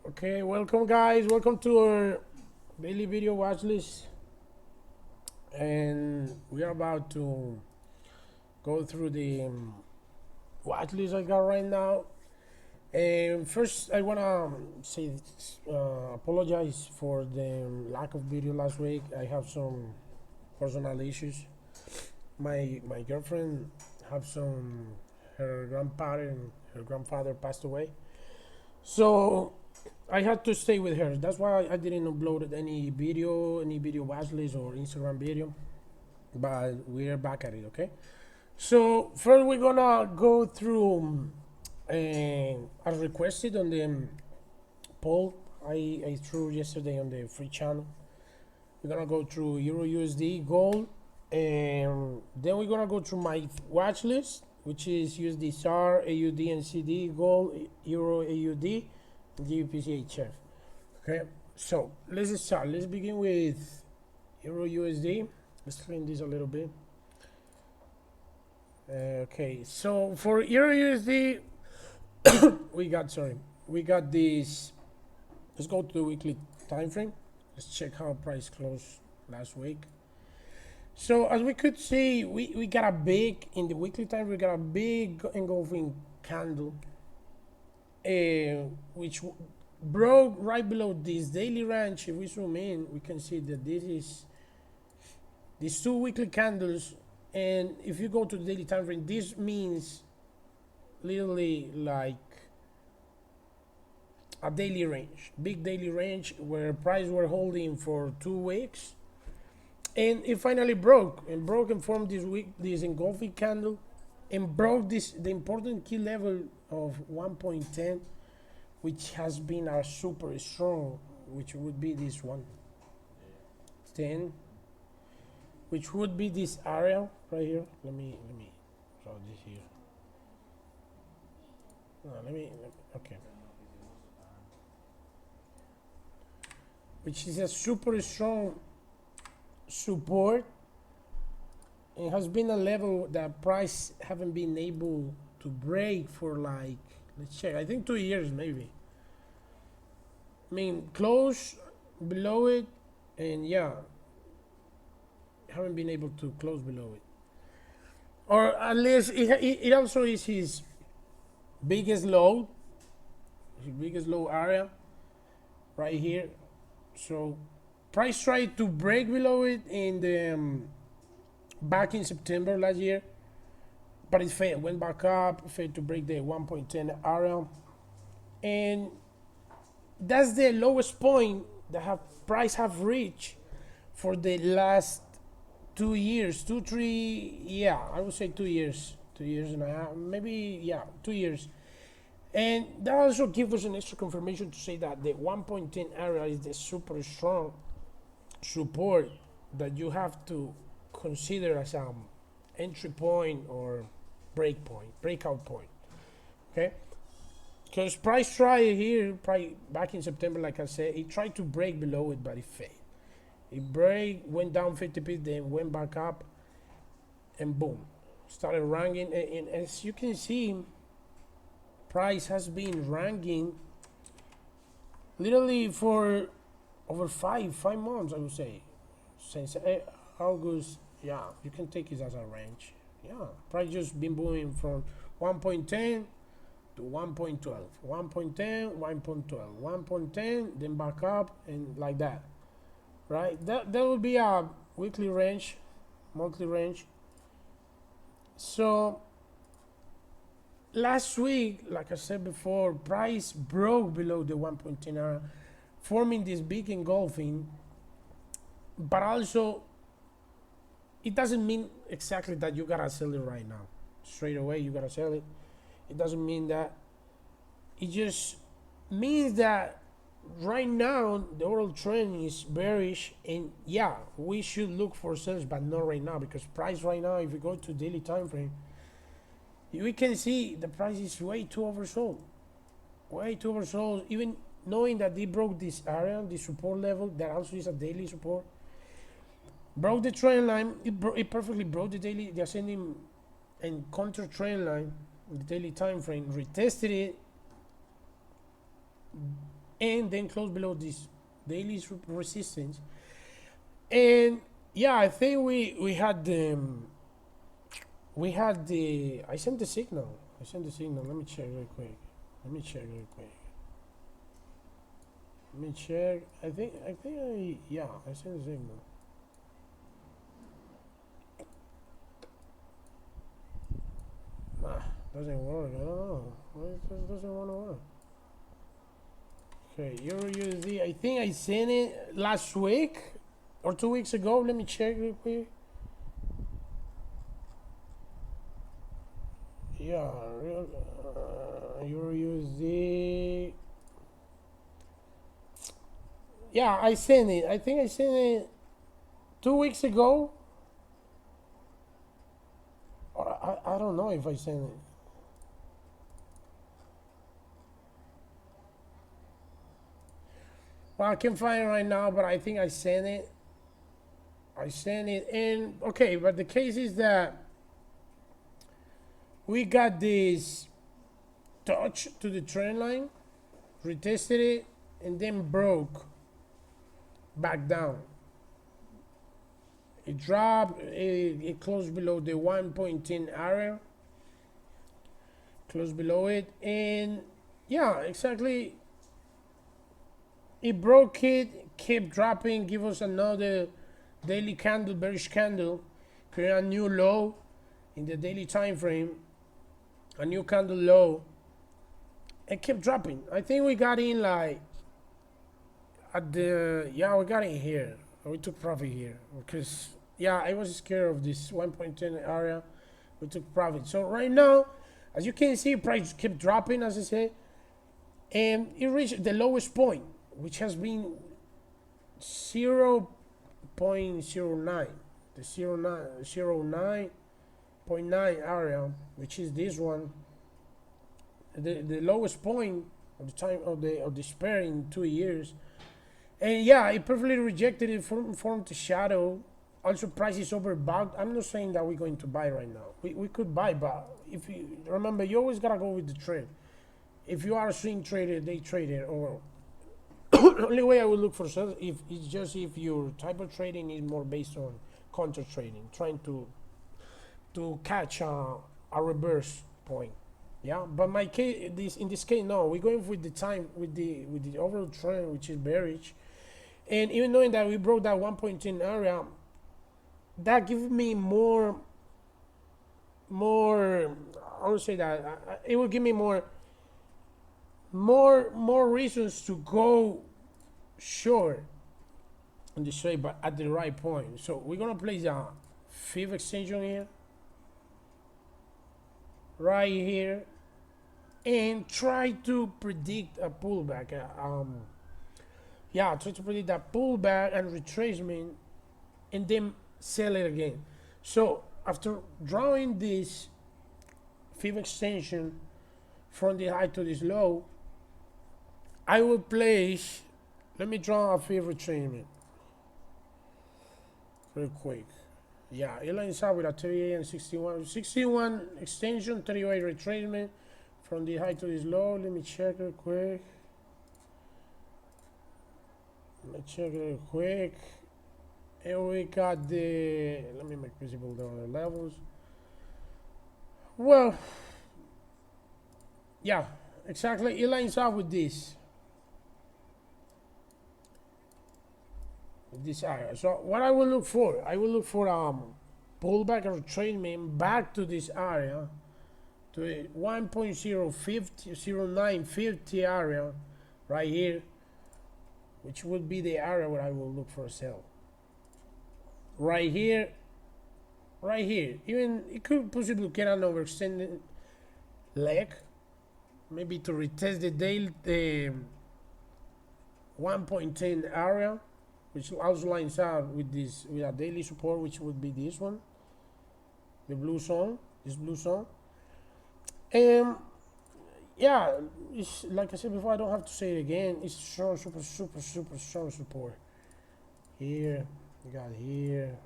Okay, welcome guys. Welcome to our daily video watch list, and we are about to go through the watch list I got right now. And first, I wanna say apologize for the lack of video last week. I have some personal issues. My girlfriend have some her grandfather passed away, so I had to stay with her. That's why I didn't upload any video watch list or Instagram video. But we're back at it, okay? So first we're gonna go through as requested on the poll I threw yesterday on the free channel. We're gonna go through EURUSD, gold, and then we're gonna go through my watch list, which is USD SAR, AUD and CD, gold, Euro AUD, GBPJPY. Okay, so let's start. Let's begin with EURUSD. Let's clean this a little bit. Okay, so for EURUSD, we got this. Let's go to the weekly time frame. Let's check how price closed last week. So as we could see, we got a big, in the weekly time, we got a big engulfing candle, which broke right below this daily range. If we zoom in, we can see that this is these two weekly candles, and if you go to the daily time frame, this means literally like a daily range, big daily range, where price were holding for 2 weeks, and it finally broke and formed this engulfing candle, and broke the important key level of 1.10, which has been a super strong, which would be this one 10, which would be this area right here. Let me draw this here. Okay, which is a super strong support. It has been a level that price haven't been able to break for, like, let's check, I think 2 years maybe. I mean, close below it, and yeah, haven't been able to close below it, or at least it also is his biggest low area right here. So price tried to break below it in the back in September last year, but it failed. Went back up, failed to break the 1.10 area, and that's the lowest point that price have reached for the last 2 years, 2-3, yeah, I would say 2 years, 2 years and a half, maybe, yeah, 2 years. And that also gives us an extra confirmation to say that the 1.10 area is the super strong support that you have to consider as an entry point or breakout point. Okay, because price tried here, back in September, like I said, it tried to break below it, but it failed. It went down 50 pips, then went back up, and boom, started ranking. And as you can see, price has been ranking literally for over five months, I would say, since August. Yeah, you can take it as a range. Yeah, price just been moving from 1.10 to 1.12, 1.10, 1.12, 1.10, then back up, and like that, right? That would be a weekly range, monthly range. So last week, like I said before, price broke below the 1.10 area, forming this big engulfing. But also, it doesn't mean exactly that you gotta sell it right now, straight away you gotta sell it. It doesn't mean that. It just means that right now the overall trend is bearish, and yeah, we should look for sales, but not right now, because price right now, if you go to daily time frame, we can see the price is way too oversold, even knowing that they broke this area, the support level, that also is a daily support, broke the trend line. It perfectly broke the daily, the ascending and counter trend line, the daily time frame, retested it, and then close below this daily resistance. And yeah, I think we had the I sent the signal. Let me check real quick. Let me check. I think I sent the signal. Doesn't work. I don't know. Why it doesn't want to work? Okay, EURUSD. I think I sent it last week or 2 weeks ago. Let me check real quick. Yeah, EURUSD. Yeah, I sent it. I think I sent it 2 weeks ago. Or I don't know if I sent it. Well, I can't find it right now, but I think I sent it. And okay, but the case is that we got this touch to the trend line, retested it, and then broke back down. It dropped, it closed below the 1.10 area, closed below it, and yeah, exactly. It broke it, kept dropping, give us another daily candle, bearish candle, create a new low in the daily time frame, a new candle low, and kept dropping. I think we got in like at the, yeah, we got in here. We took profit here because, yeah, I was scared of this 1.10 area. We took profit. So right now, as you can see, price kept dropping, as I said, and it reached the lowest point, which has been 0.09, the 09.9 area, which is this one, the lowest point of the time of the spare in 2 years. And yeah, it perfectly rejected it, formed the shadow. Also, price is overbought. I'm not saying that we're going to buy right now. We could buy, but if you remember, you always gotta go with the trend. If you are a swing trader, day trader, or only way I would look for sales if it's just if your type of trading is more based on counter trading, trying to catch a reverse point. Yeah, but my case, in this case, no, we're going with the time with the overall trend, which is bearish. And even knowing that we broke that 1.10 area, that gives me more. I would say that it will give me more reasons to go short on the trade, but at the right point. So we're gonna place a fifth extension here, right here, and try to predict a pullback. Yeah, try to predict that pullback and retracement, and then sell it again. So after drawing this fifth extension from the high to this low, I will place, let me draw a fifth retracement real quick. Yeah, it lines up with a 38 and 61 extension, 38 retracement from the high to this low. Let me check real quick. And we got the, let me make visible the other levels. Well, yeah, exactly, it lines up with this area. So what I will look for, pullback or retracement back to this area, to a 1.0950 area right here, which would be the area where I will look for a sell. Right here. Even it could possibly get an overextended leg, maybe to retest the daily 1.10 area, which also lines up with this, with a daily support, which would be this one, the blue zone, this blue zone. And yeah, it's like I said before, I don't have to say it again, it's strong, super strong support. Here we got here,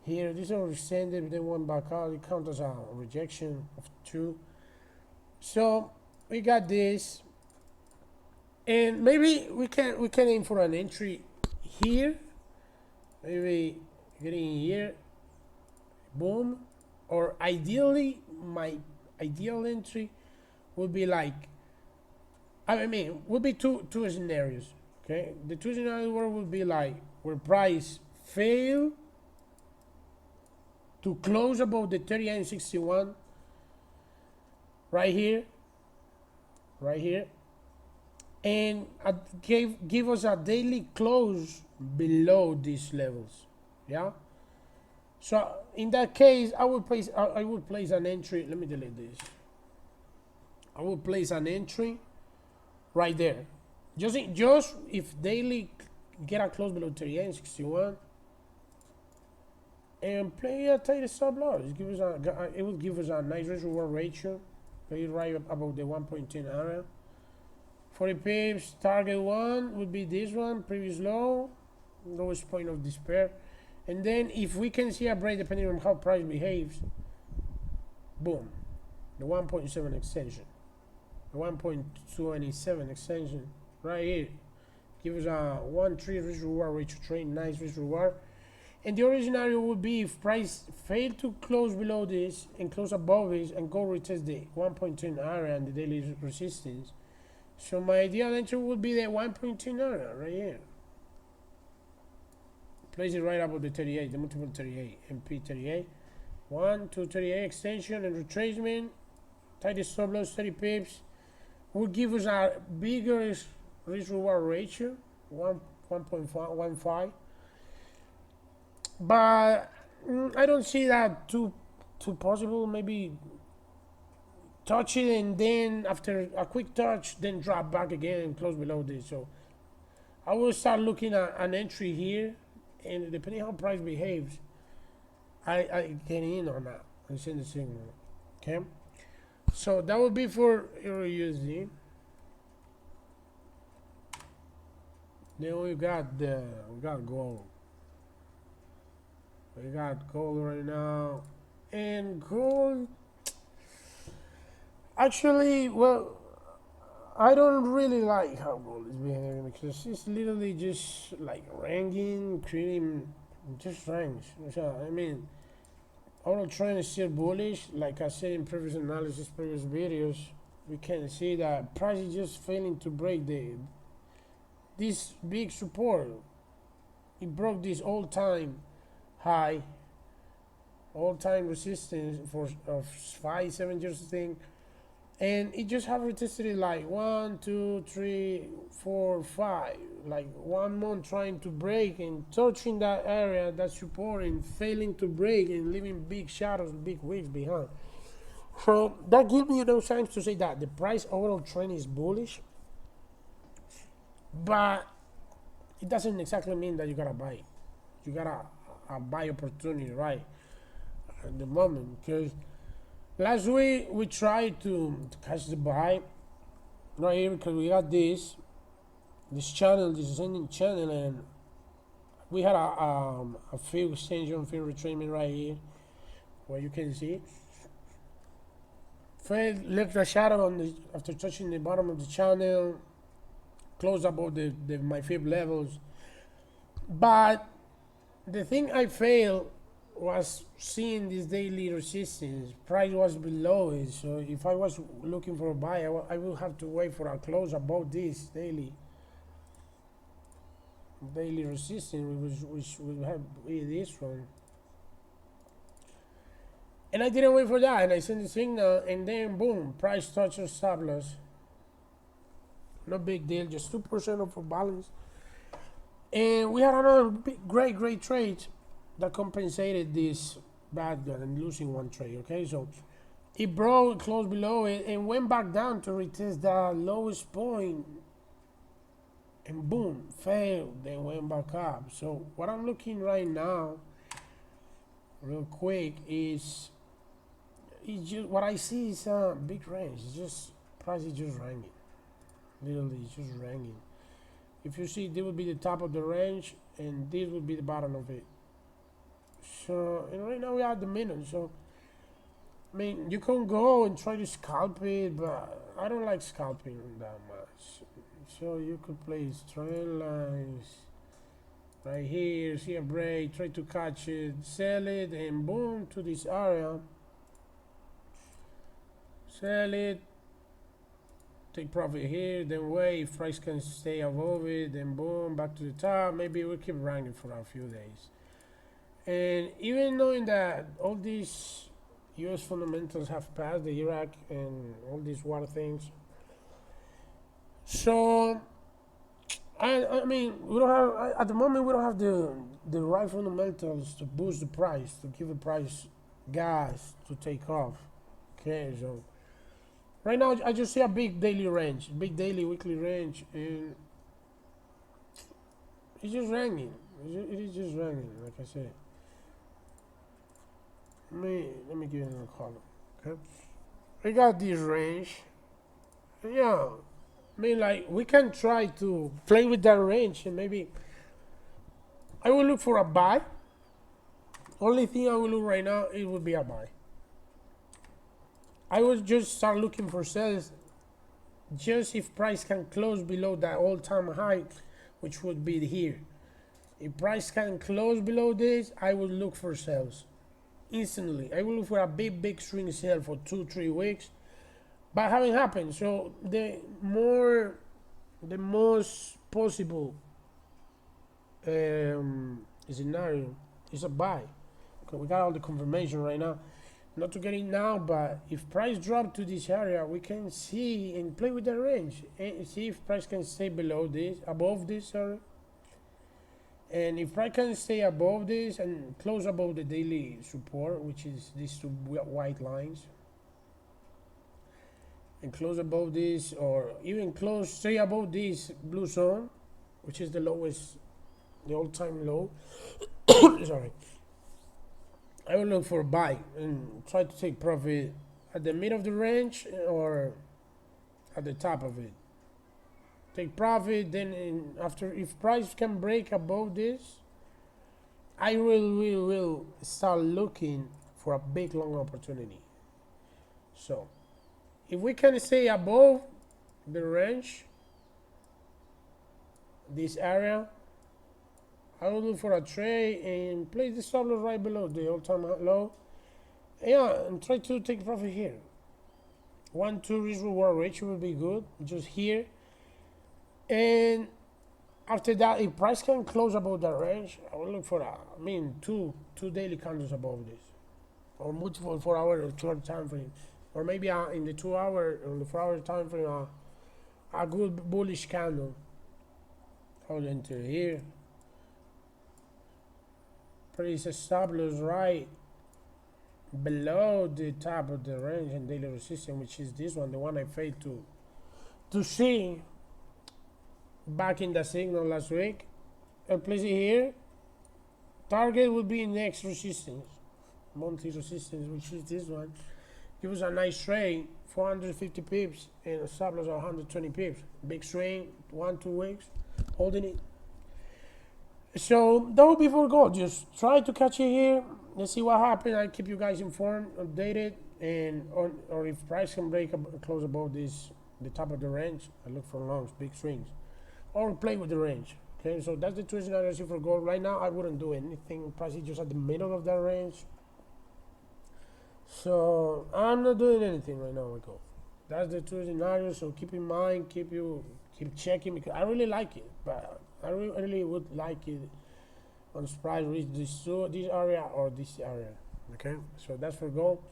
this overextended, then one back out, it counts as a rejection of 2. So we got this, And maybe we can aim for an entry here, maybe getting here, boom. Or ideally, my ideal entry would be like, I mean, would be two scenarios. Okay, the two scenarios would be like where price fail to close above the 39.61 right here, and give us a daily close below these levels. Yeah. So in that case, I would place an entry. Let me delete this. I will place an entry right there. Just if daily get a close below 38.61 and play a tight stop loss. It will give us a nice risk reward ratio. Play right about the 1.10 area. 40 pips. Target one would be this one. Previous low, lowest point of despair. And then if we can see a break depending on how price behaves, boom, the 1.7 extension, the 1.27 extension right here gives us a 1-3 risk reward ratio trade, nice risk reward. And the other scenario would be if price fail to close below this and close above this and go retest the 1.10 area and the daily resistance. So my ideal entry would be the 1.10 area right here. Place it right above the 38, the multiple 38, MP 38. 1 to 38 extension and retracement. Tight stop loss 30 pips. Will give us a bigger risk reward ratio, 1.15. But I don't see that too possible. Maybe touch it and then after a quick touch, then drop back again and close below this. So I will start looking at an entry here, and depending how price behaves, I get in or not. I send the signal. Okay. So that would be for EURUSD. Then we got gold. We got gold right now, and gold. Actually, well, I don't really like how gold is behaving because it's literally just like ranking, creating just ranks. So I mean, our trend is still bullish. Like I said in previous analysis, previous videos, we can see that price is just failing to break this big support. It broke this all-time high, all-time resistance of 5-7 years thing, and it just have retested it like 1, 2, 3, 4, 5, like 1 month trying to break and touching that area, that support, and failing to break and leaving big shadows, big wicks behind. So that gives me those signs to say that the price overall trend is bullish, but it doesn't exactly mean that you gotta buy it. You gotta a buy opportunity right at the moment, because last week we tried to catch the buy right here because we got this channel, this ascending channel, and we had a few extension, few retracement right here where you can see Fed left a shadow on the after touching the bottom of the channel, close above my fib levels. But the thing I failed was seeing this daily resistance. Price was below it, so if I was looking for a buy, I will have to wait for a close above this daily resistance, which will have be this one. And I didn't wait for that, and I sent the signal, and then boom, price touches stop loss. No big deal, just 2% of our balance. And we had another great trade that compensated this bad one and losing one trade. Okay, so it broke, closed below it, and went back down to retest the lowest point, and boom, failed, then went back up. So what I'm looking right now, real quick, is just what I see is a big range. It's just price is just ranking, literally it's just ranking. If you see, this would be the top of the range, and this would be the bottom of it. So, and right now we are at the middle. So, I mean, you can go and try to scalp it, but I don't like scalping that much. So you could place trend lines right here, see a break, try to catch it, sell it, and boom to this area. Sell it, take profit here, then wait if price can stay above it, then boom, back to the top. Maybe we'll keep ranking for a few days. And even knowing that all these US fundamentals have passed, the Iraq and all these war things, so I mean, we don't have at the moment we don't have the right fundamentals to boost the price, to give the price gas to take off. Okay, so right now I just see a big daily range, big daily weekly range, and it's just ranging. It is just ranging, like I said. Let me give you another column. Okay, I got this range. Yeah, I mean, like, we can try to play with that range, and maybe I will look for a buy. Only thing I will look right now, it would be a buy. I will just start looking for sales just if price can close below that all-time high, which would be here. If price can close below this, I will look for sales instantly. I will look for a big swing sale for 2-3 weeks, but haven't happened. So the most possible scenario is a buy. Okay, we got all the confirmation right now. Not to get in now, but if price drop to this area, we can see and play with the range and see if price can stay below this, above this, sorry. And if price can stay above this and close above the daily support, which is these two white lines, and close above this, or even close, stay above this blue zone, which is the lowest, the all-time low. Sorry. I will look for a buy and try to take profit at the mid of the range or at the top of it. Take profit, then after, if price can break above this, I will start looking for a big long opportunity. So if we can stay above the range, this area, I will look for a trade and place the stop loss right below the all-time low. Yeah, and try to take profit here. 1-2 risk reward ratio will be good, just here. And after that, if price can close above that range, I will look for two daily candles above this, or multiple 4-hour or 2-hour time frame, or maybe in the 2-hour or the 4-hour time frame, a good bullish candle. I will enter here. Place a stop loss right below the top of the range and daily resistance, which is this one, the one I failed to see back in the signal last week. I'll place it here. Target would be next resistance, monthly resistance, which is this one. Give us a nice trade, 450 pips, and a stop loss of 120 pips. Big swing, 1-2 weeks, holding it. So that would be for gold. Just try to catch it here. Let's see what happens. I'll keep you guys informed, updated, and or if price can break close above this, the top of the range, I look for longs, big swings, or play with the range. Okay, so that's the two scenarios for gold. Right now, I wouldn't do anything. Price is just at the middle of that range. So I'm not doing anything right now with gold. That's the two scenarios. So keep in mind, keep checking, because I really like it, but I really would like it on price reach this area or this area. Okay, so that's for gold.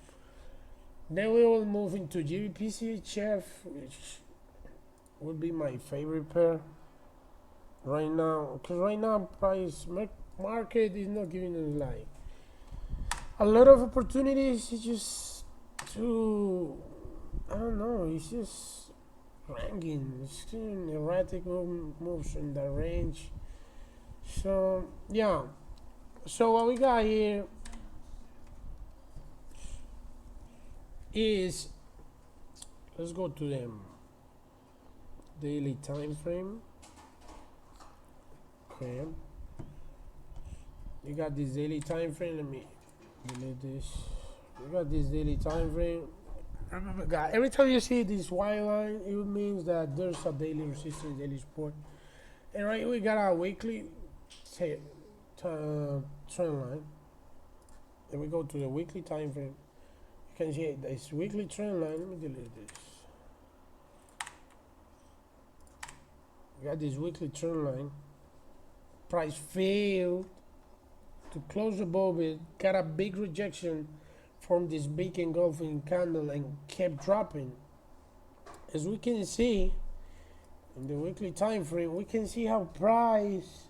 Then we will move into GBPCHF, which would be my favorite pair right now, because right now price market is not giving us like a lot of opportunities. It's just too, I don't know, it's just ranking, it's erratic moves in the range. So yeah, so what we got here is, let's go to the daily time frame. Okay, you got this daily time frame. Let me delete this. We got this daily time frame. Remember, guys, every time you see this white line, it means that there's a daily resistance, daily support. And right, we got our weekly trend line. Then we go to the weekly time frame. You can see this weekly trend line. Let me delete this. We got this weekly trend line. Price failed to close above it, got a big rejection from this big engulfing candle and kept dropping. As we can see in the weekly time frame, we can see how price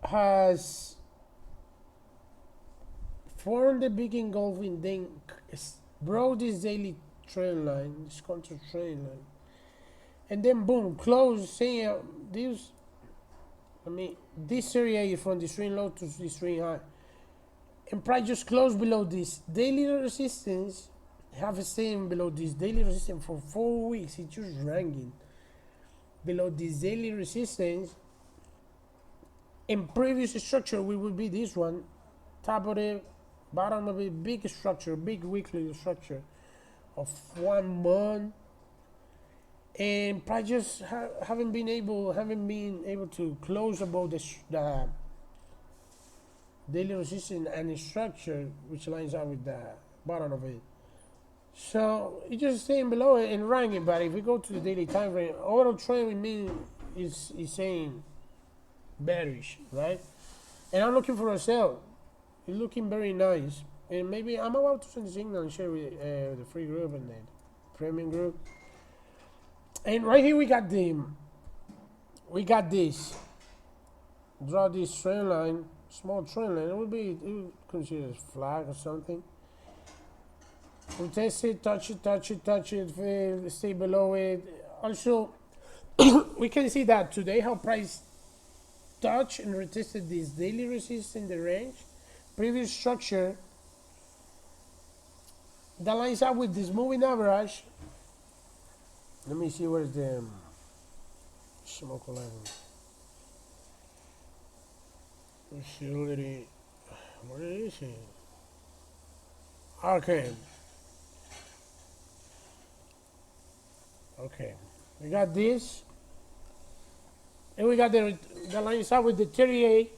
has formed the big engulfing, then broke this daily trend line, this counter trend line, and then boom, close, saying this. This area is from the swing low to the swing high, and price just closed below this daily resistance. Have staying below this daily resistance for 4 weeks. It's just ranking below this daily resistance. In previous structure, we would be this one, top of the bottom of a big structure, big weekly structure of 1 month. And price just haven't been able to close above the daily resistance and the structure, which lines up with the bottom of it. So it's just staying below it and ranking. But if we go to the daily time frame, overall trend we mean is saying bearish, right? And I'm looking for a sell. It's looking very nice. And maybe I'm about to send a signal and share with the free group and the premium group. And right here we got this. Draw this trend line, small trend line. It would consider as flag or something. We test it, touch it, fail, stay below it. Also, we can see that today how price touched and retested this daily resistance in the range. Previous structure that lines up with this moving average. Let me see where's the smoke line. Facility. Where is it? Okay. Okay. We got this. And we got the lines up with the 38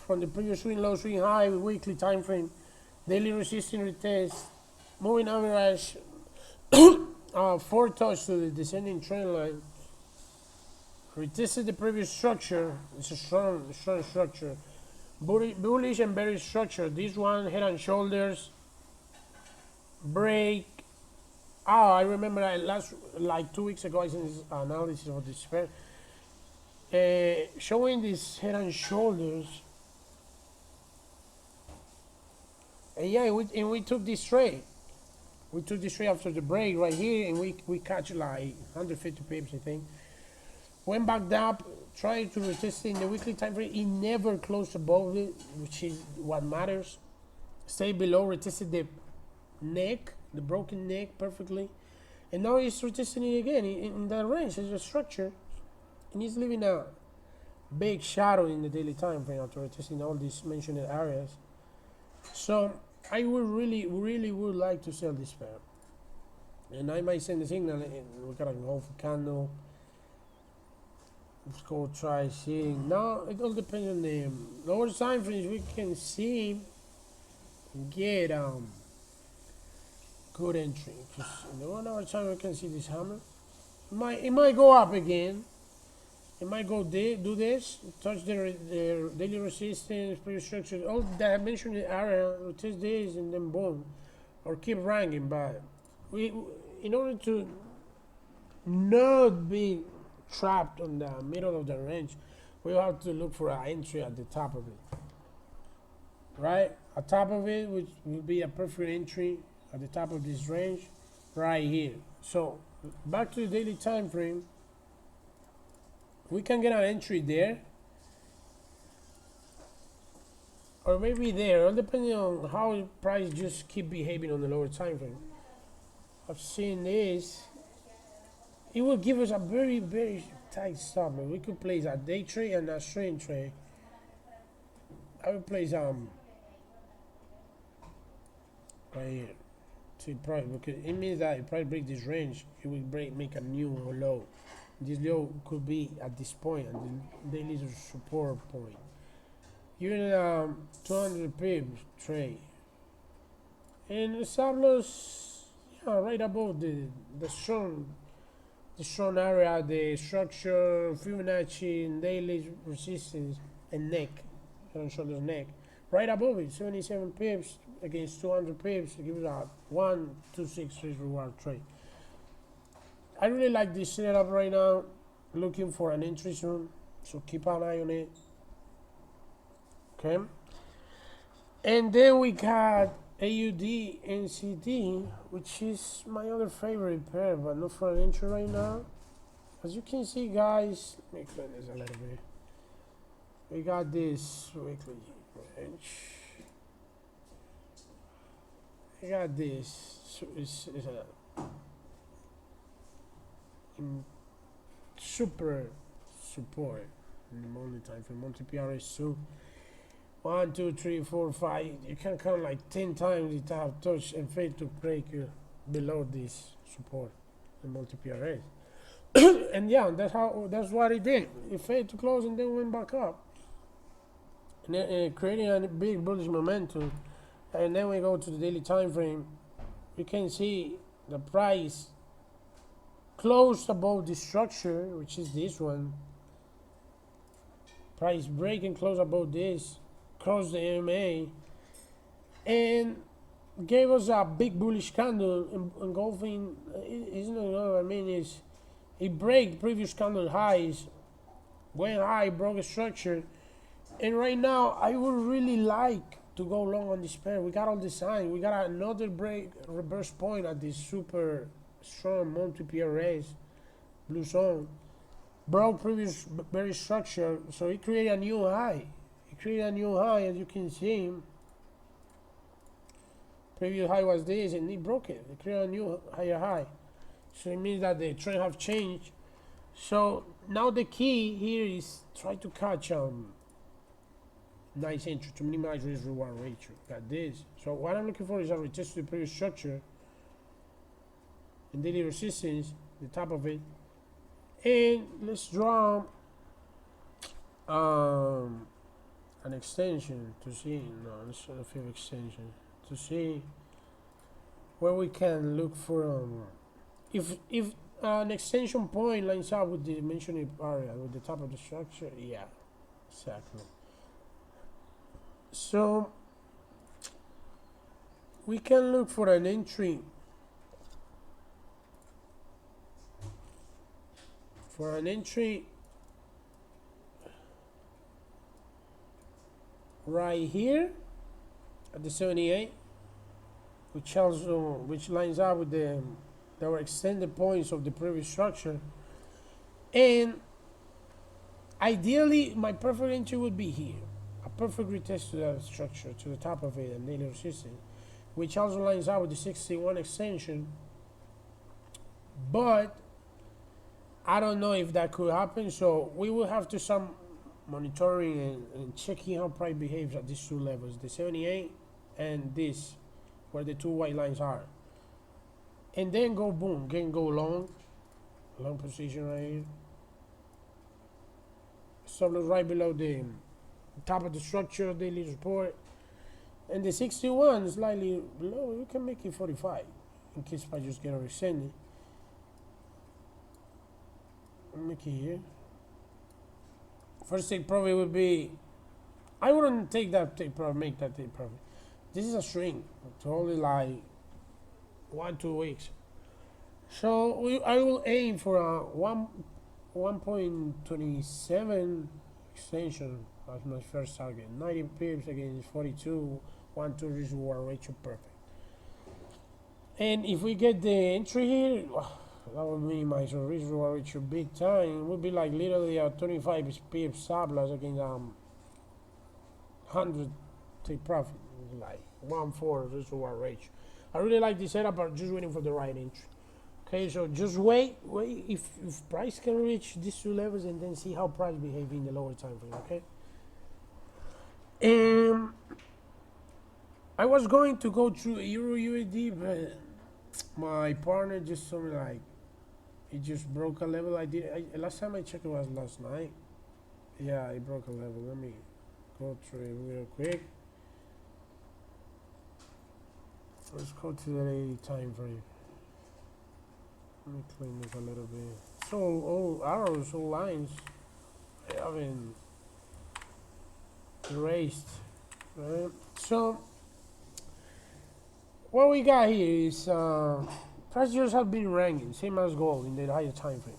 from the previous swing low, swing high, weekly time frame, daily resistance retest, moving average, 4 touch to the descending trend line. Retested the previous structure. It's a strong structure. Bullish and bearish structure. This one, head and shoulders, break. Oh, I remember like 2 weeks ago I sent this analysis of this pair, showing this head and shoulders. And yeah, we took this trade. We took this trade after the break right here, and we catch like 150 pips, I think. Went back up, tried to retest it in the weekly time frame. It never closed above it, which is what matters. Stay below, retested the neck, the broken neck perfectly. And now it's retesting it again in that range. It's a structure. And it's leaving a big shadow in the daily time frame after retesting all these mentioned areas. So I would really would like to sell this pair. And I might send a signal, and we got an off candle. Let's go try seeing. Now it all depends on the lower time frames. We can see get good entry. Because in the 1 hour time we can see this hammer. It might go up again. It might go do this, touch the daily resistance, previous structure, all that I mentioned in the area, test this and then boom, or keep ranking. But in order to not be trapped on the middle of the range, we have to look for an entry at the top of it, right? At top of it, which will be a perfect entry at the top of this range, right here. So back to the daily time frame, we can get an entry there, or maybe there, all depending on how price just keep behaving on the lower time frame. I've seen this. It will give us a very tight stop. We could place a day trade and a swing trade. I would place right here. to price, because it means that if price break this range, it will make a new low. This low could be at this point, at the daily support point. Using 200 pips trade, and the stop loss, yeah, right above the strong area, the structure, Fibonacci, and daily resistance, and neck, head and shoulders neck, right above it, 77 pips against 200 pips, it gives a 1, 2, 6 risk reward trade. I really like this setup right now. Looking for an entry soon, so keep an eye on it. Okay, and then we got AUD NCD, which is my other favorite pair, but not for an entry right now. As you can see, guys, let me clean this a little bit. We got this weekly range. We got this. So it's a super support in the monthly time frame. Multi PRS2. 1, 2, 3, 4, 5. You can count like 10 times it have touched and failed to break below this support, the multi PRS. And yeah, that's what it did. It failed to close and then went back up, and then, creating a big bullish momentum. And then we go to the daily time frame. We can see the price closed above the structure, which is this one. Price break and close above this, crossed the EMA, and gave us a big bullish candle engulfing. Isn't it? What I mean is, it break previous candle highs, went high, broke a structure, and right now I would really like to go long on this pair. We got all the signs. We got another break, reverse point at this super strong multi PRS blue zone. Broke previous very structure, so it created a new high. It created a new high, as you can see. Previous high was this, and it broke it. It created a new higher high. So it means that the trend have changed. So now the key here is try to catch nice entry to minimize risk reward ratio. Got this. So what I'm looking for is a retest to the previous structure and daily resistance, the top of it. And let's draw an extension to see. No, let's draw a fifth extension to see where we can look for if an extension point lines up with the mentioned area with the top of the structure. Yeah, exactly. So we can look for an entry right here at the 78, which lines up with our extended points of the previous structure. And ideally my perfect entry would be here, a perfect retest to that structure, to the top of it, and daily resistance, which also lines up with the 61 extension. But I don't know if that could happen, so we will have to some monitoring and checking how price behaves at these two levels, the 78 and this, where the two white lines are, and then go boom, can go long position right here. Stop loss right below the top of the structure, daily support, and the 61 slightly below. We can make it 45 in case I just get a rescinded. Make it here. First take profit would be, I wouldn't take that take profit, make that take profit. This is a swing to only like 1-2 weeks. So I will aim for a 1.27 extension as my first target. 90 pips against 42, 1-2 risk reward ratio, perfect. And if we get the entry here, that would minimize our risk reward ratio big time. It would be like literally a 25 pips stop loss against 100 take profit, like 1-4 risk reward ratio. I really like this setup, but just waiting for the right entry. Okay, so just wait if price can reach these two levels, and then see how price behave in the lower time frame. Okay. I was going to go through EURUSD, but My partner just told me like it just broke a level. Last time I checked it was last night. Yeah, it broke a level. Let me go through it real quick. Let's go to the daily time frame. Let me clean this a little bit. So all arrows, all lines, I haven't erased. Right. So what we got here is prices have been ranking, same as gold in the higher time frame.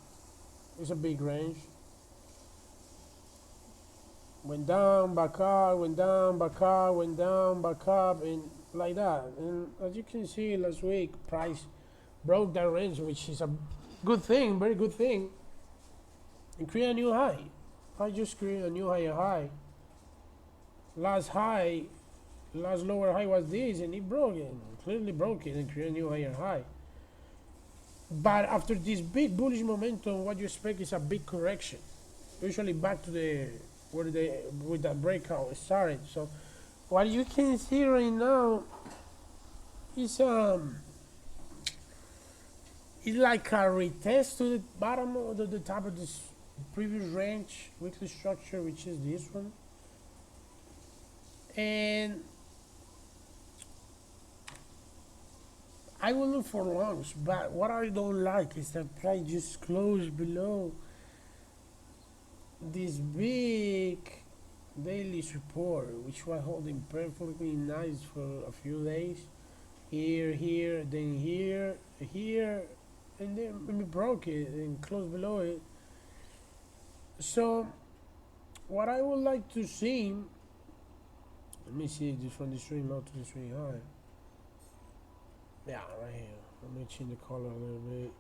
It's a big range. Went down, back up, went down, back up, went down, back up, and like that. And as you can see, last week price broke that range, which is a good thing, very good thing, and create a new high. Price just created a new higher high. Last lower high was this, and it broke it, clearly broke it, and created a new higher high. But after this big bullish momentum, what you expect is a big correction, usually back to the where they with that breakout started. So what you can see right now is it's like a retest to the bottom of the top of this previous range weekly structure, which is this one. And I will look for longs, but what I don't like is that price just closed below this big daily support, which was holding perfectly nice for a few days. Here, then here, and then we broke it and closed below it. So what I would like to see, let me see this from the swing low to the swing high. Yeah, right here. Let me change the color a little bit.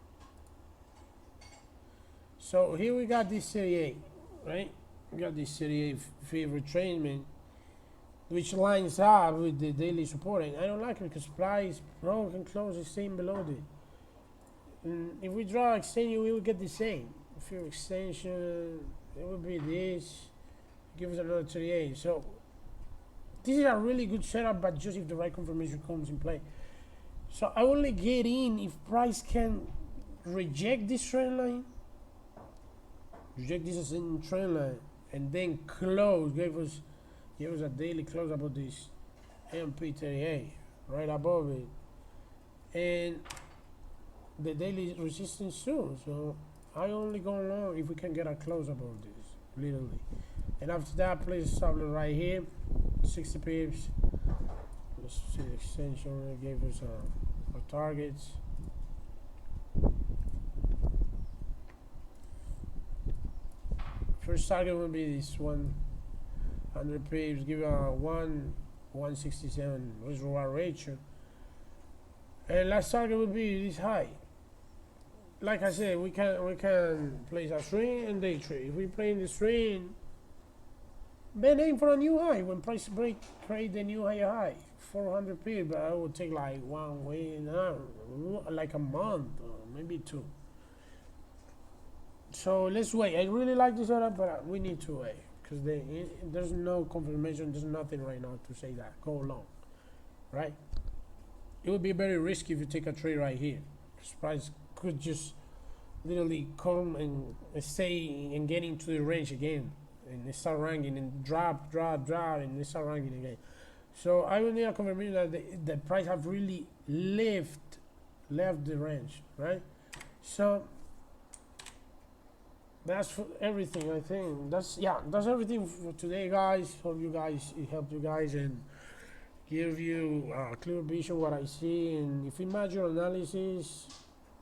So here we got this 38, right? We got this 38 favorite retracement, which lines up with the daily support. And I don't like it because price broke and closed the same below it. And if we draw extension, we will get the same. If your extension, it will be this. Give us another 38. So this is a really good setup, but just if the right confirmation comes in play. So I only get in if price can reject this trend line, reject this ascending trend line, and then close, give us a daily close above this MP38, right above it, and the daily resistance too. So I only go long if we can get a close above this, literally. And after that, place stop line right here, 60 pips. Let's see the extension. It gave us our targets. First target will be this 100 pips. Give a 167 risk reward ratio. And last target will be this high. Like I said, we can place a swing and day trade. If we play in the swing, then aim for a new high. When price break, create the new higher high. 400 pips, but I would take like one way, like a month or maybe two. So let's wait. I really like this setup, but we need to wait because there's no confirmation. There's nothing right now to say that go long, right? It would be very risky if you take a trade right here. Because price could just literally come and stay and get into the range again, and they start ranking and drop, and they start ranking again. So I will need a confirmation that the price have really left the range, right? So that's for everything. I think that's everything for today, guys. Hope you guys it helped you guys and give you a clear vision what I see. And if you match your analysis,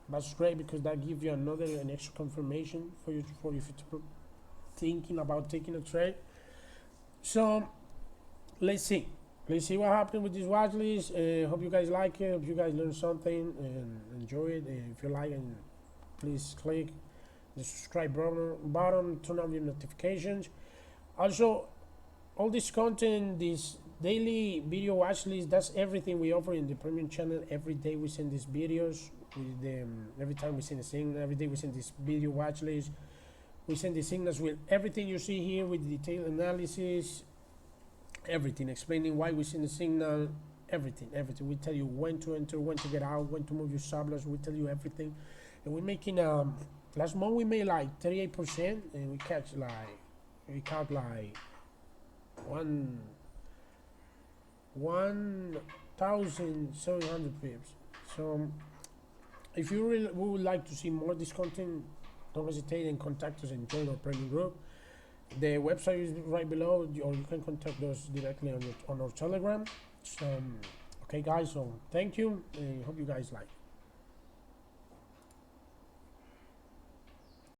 that's great because that gives you an extra confirmation for you if you're thinking about taking a trade. So let's see what happened with this watch list. Hope you guys like it. Hope you guys learned something and enjoy it. And if you like it, please click the subscribe button, turn on your notifications. Also, all this content, this daily video watch list, that's everything we offer in the premium channel. Every day we send these videos with every time we send a signal, every day we send this video watch list. We send the signals with everything you see here with detailed analysis, everything explaining why we send the signal, everything. We tell you when to enter, when to get out, when to move your stop loss. We tell you everything, and we're making last month we made like 38%, and we caught like 1,700 pips. So if you really would like to see more of this content, don't hesitate and contact us and join our premium group. The website is right below, or you can contact us directly on our Telegram. So, okay guys, so thank you, and hope you guys like.